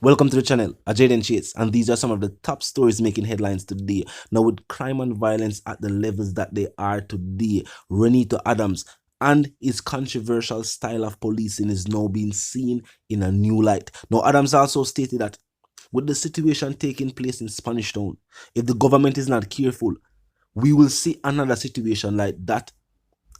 Welcome to the channel, Jaden Chase, and these are some of the top stories making headlines today. Now, with crime and violence at the levels that they are today, Reneto Adams and his controversial style of policing is now being seen in a new light. Now, Adams also stated that with the situation taking place in Spanish Town, if the government is not careful, we will see another situation like that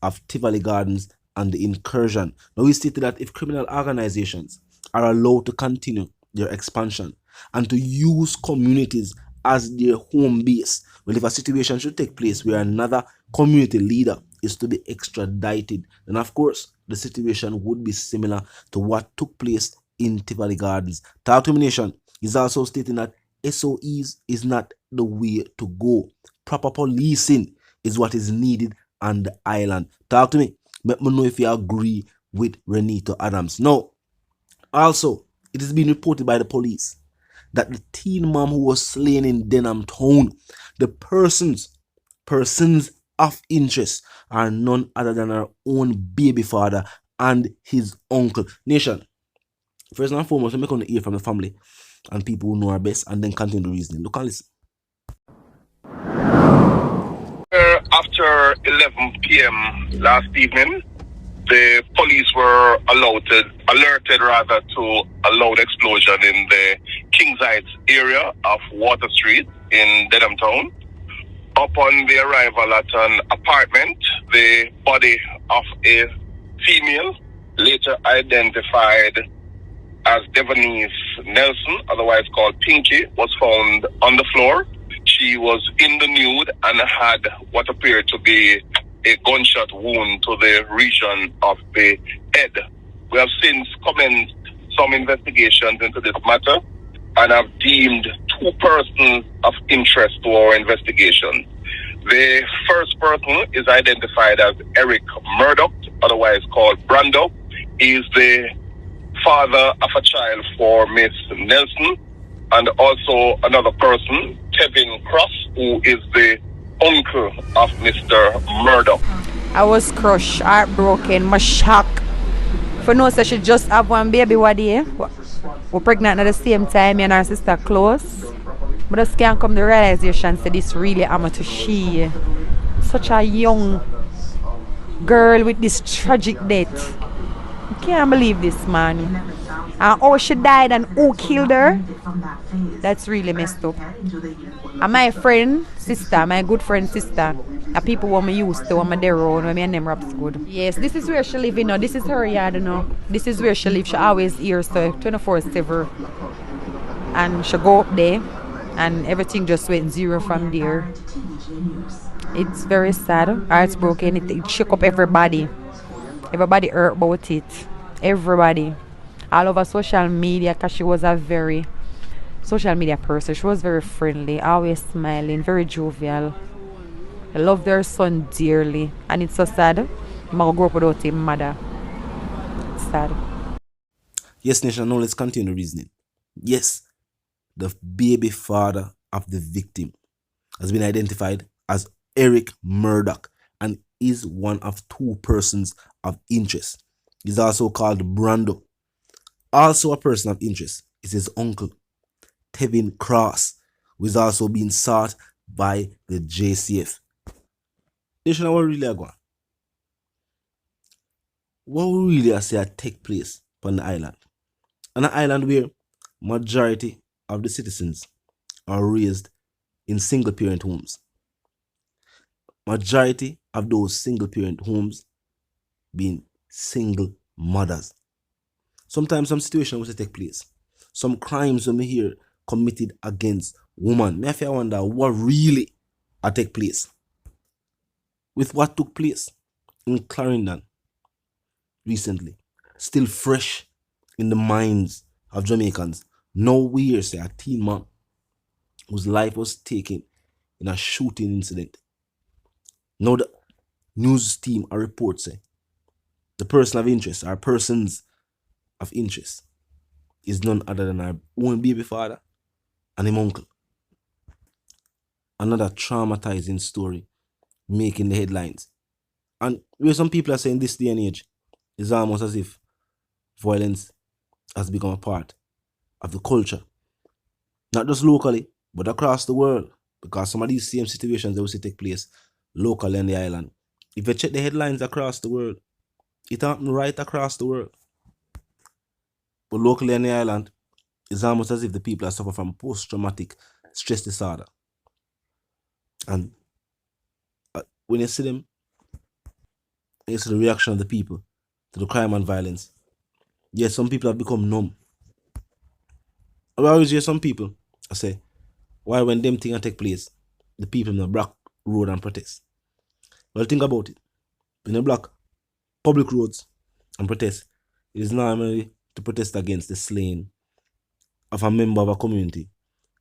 of Tivoli Gardens and the incursion. Now, he stated that if criminal organizations are allowed to continue their expansion and to use communities as their home base, well, if a situation should take place where another community leader is to be extradited, then of course the situation would be similar to what took place in Tivoli Gardens. Talk to Me Nation is also stating that SOEs is not the way to go. Proper policing is what is needed on the island. Talk to me. Let me know if you agree with Reneto Adams. Now, also, it has been reported by the police that the teen mom who was slain in Denham Town, the persons of interest are none other than her own baby father and his uncle. Nation, first and foremost, we're going to hear from the family and people who know her best and then continue the reasoning. Look and listen. After 11 p.m. last evening, the police were alerted to a loud explosion in the Kings Heights area of Water Street in Dedham Town. Upon the arrival at an apartment, the body of a female, later identified as Devonese Nelson, otherwise called Pinky, was found on the floor. She was in the nude and had what appeared to be a gunshot wound to the region of the head. We have since commenced some investigations into this matter and have deemed two persons of interest to our investigation. The first person is identified as Eric Murdock, otherwise called Brando. He is the father of a child for Miss Nelson, and also another person, Kevin Cross, who is the uncle of Mr. Murdock. I was crushed, heartbroken, my shock. For no, so she just have one baby one day. We're pregnant at the same time, me and our sister close. But just can't come to the realization that this really happened to she. Such a young girl with this tragic death. I can't believe this, man. And how she died and who killed her, that's really messed up. And my friend, sister, my good friend, sister, the people who me used to, when I'm there around, when me and them raps good. Yes, this is where she live, you know. This is her yard, you know. This is where she lives. She always hears her 24/7. And she go up there, and everything just went zero from there. It's very sad. Heart's broken. It shook up everybody. Everybody hurt about it. Everybody. All over social media, because she was a very social media person. She was very friendly, always smiling, very jovial. I loved her son dearly. And it's so sad. I'm going to grow up without a mother. It's sad. Yes, Nation, now let's continue the reasoning. Yes, the baby father of the victim has been identified as Eric Murdock and is one of two persons of interest. He's also called Brando. Also a person of interest is his uncle, Kevin Cross, who is also being sought by the JCF. Nation, what really are going? What will really say take place on the island? On an island where majority of the citizens are raised in single-parent homes. Majority of those single-parent homes being single mothers. Sometimes some situations will take place. Some crimes will be here committed against women. Me I wonder what really take place. With what took place in Clarendon recently, still fresh in the minds of Jamaicans. Now we hear say a teen mom whose life was taken in a shooting incident. Now the news team or report say the person of interest or persons of interest is none other than our own baby father and his uncle. Another traumatizing story making the headlines. And where some people are saying this day and age is almost as if violence has become a part of the culture, not just locally, but across the world. Because some of these same situations they will see take place locally on the island. If you check the headlines across the world, it happened right across the world. But locally on the island, it's almost as if the people are suffering from post-traumatic stress disorder. And when you see them, you see the reaction of the people to the crime and violence. Yes, some people have become numb. I always hear some people I say, why when them things take place, the people in the block road and protest? Well, think about it. When you block public roads and protest, it is normally to protest against the slaying of a member of a community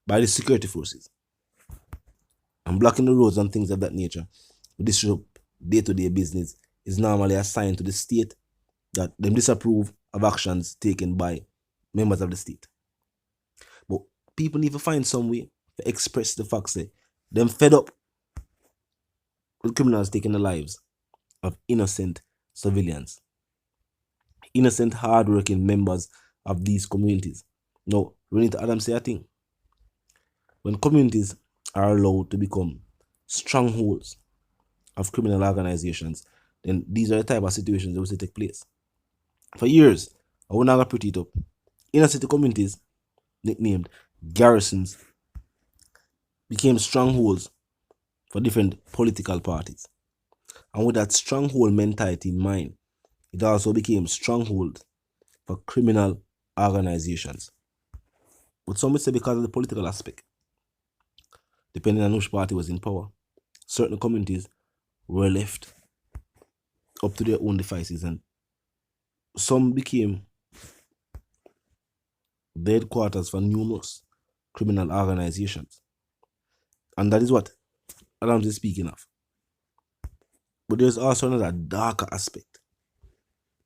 by the security forces. And blocking the roads and things of that nature to disrupt day-to-day business is normally assigned to the state that them disapprove of actions taken by members of the state. But people need to find some way to express the fact that them fed up with criminals taking the lives of innocent civilians, innocent, hard-working members of these communities. Now, Reneto Adams say a thing. When communities are allowed to become strongholds of criminal organizations, then these are the type of situations that will take place. For years, I will not put it up. Inner city communities, nicknamed garrisons, became strongholds for different political parties. And with that stronghold mentality in mind, it also became strongholds for criminal organizations. But some would say because of the political aspect, depending on which party was in power, certain communities were left up to their own devices, and some became the headquarters for numerous criminal organizations. And that is what Adams is speaking of. But there's also another darker aspect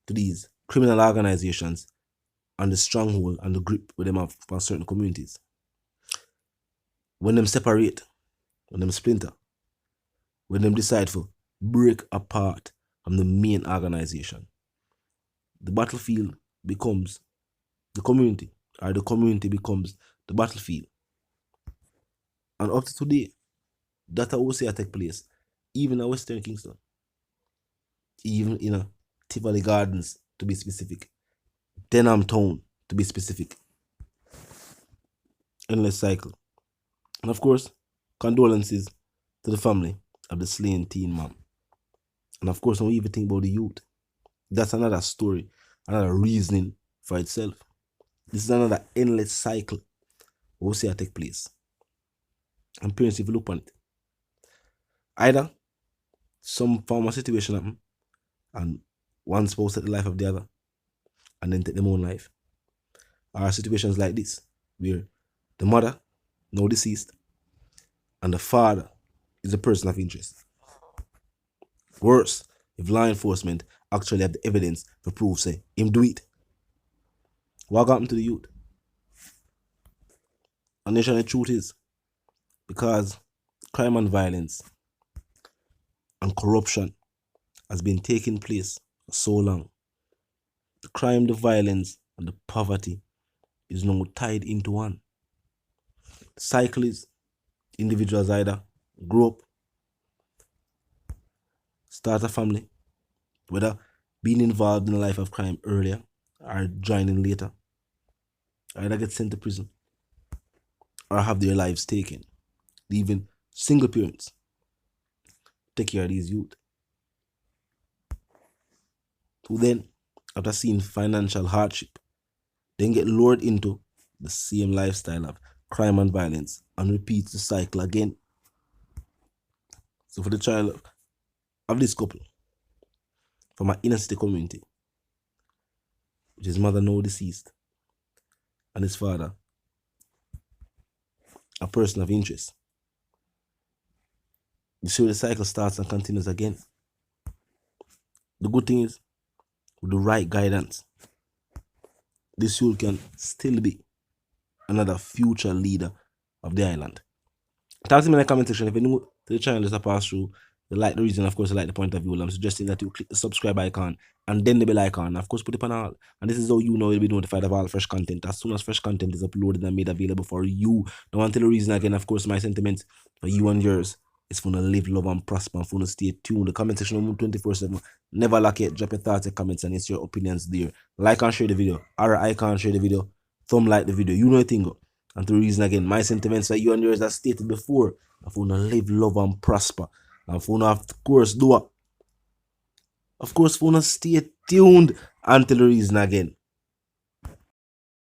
to these criminal organizations and the stronghold and the grip with them have for certain communities. When them separate, when them splinter, when them decide to break apart from the main organization, the battlefield becomes the community, or the community becomes the battlefield. And up to today, that I will say take place, even in Western Kingston, even in Tivoli Gardens to be specific, Denham Town to be specific. Endless cycle. And of course, condolences to the family of the slain teen mom. And of course, when we even think about the youth, that's another story, another reasoning for itself. This is another endless cycle we'll see take place. And parents, if you look on it, either some form of situation happen and one spouse take the life of the other and then take their own life, or situations like this where the mother, now deceased, and the father is a person of interest. Worse, if law enforcement actually have the evidence to prove, say, him do it. What happened to the youth? And the truth is, because crime and violence and corruption has been taking place for so long, the crime, the violence, and the poverty is now tied into one. The cycle is individuals either grow up, start a family, whether being involved in the life of crime earlier or joining later, either get sent to prison or have their lives taken, leaving single parents take care of these youth, who then, after seeing financial hardship, then get lured into the same lifestyle of crime and violence and repeats the cycle again. So for the child of this couple from an inner city community, which his mother now deceased and his father a person of interest, you see the cycle starts and continues again. The good thing is, with the right guidance, this youth can still be another future leader of the island. Talk to me in the comment section if you're new to the channel, just pass through, You like the reason, of course, you like the point of view. I'm suggesting that you click the subscribe icon and then the bell icon. Of course, put it on all. And this is how you know you'll be notified of all fresh content as soon as fresh content is uploaded and made available for you. Now, until the reason again, of course, my sentiments for you and yours is for to live, love, and prosper, and for to stay tuned. The comment section on 24/7. Never lack it. Drop your thoughts and comments, and it's your opinions there. Like and share the video. Or icon, share the video. Thumb like the video. You know the thing. And the reason again, my sentiments for you and yours, as stated before, I want to live, love, and prosper. And for now, of course, do what? Of course, for now, stay tuned until the reason again.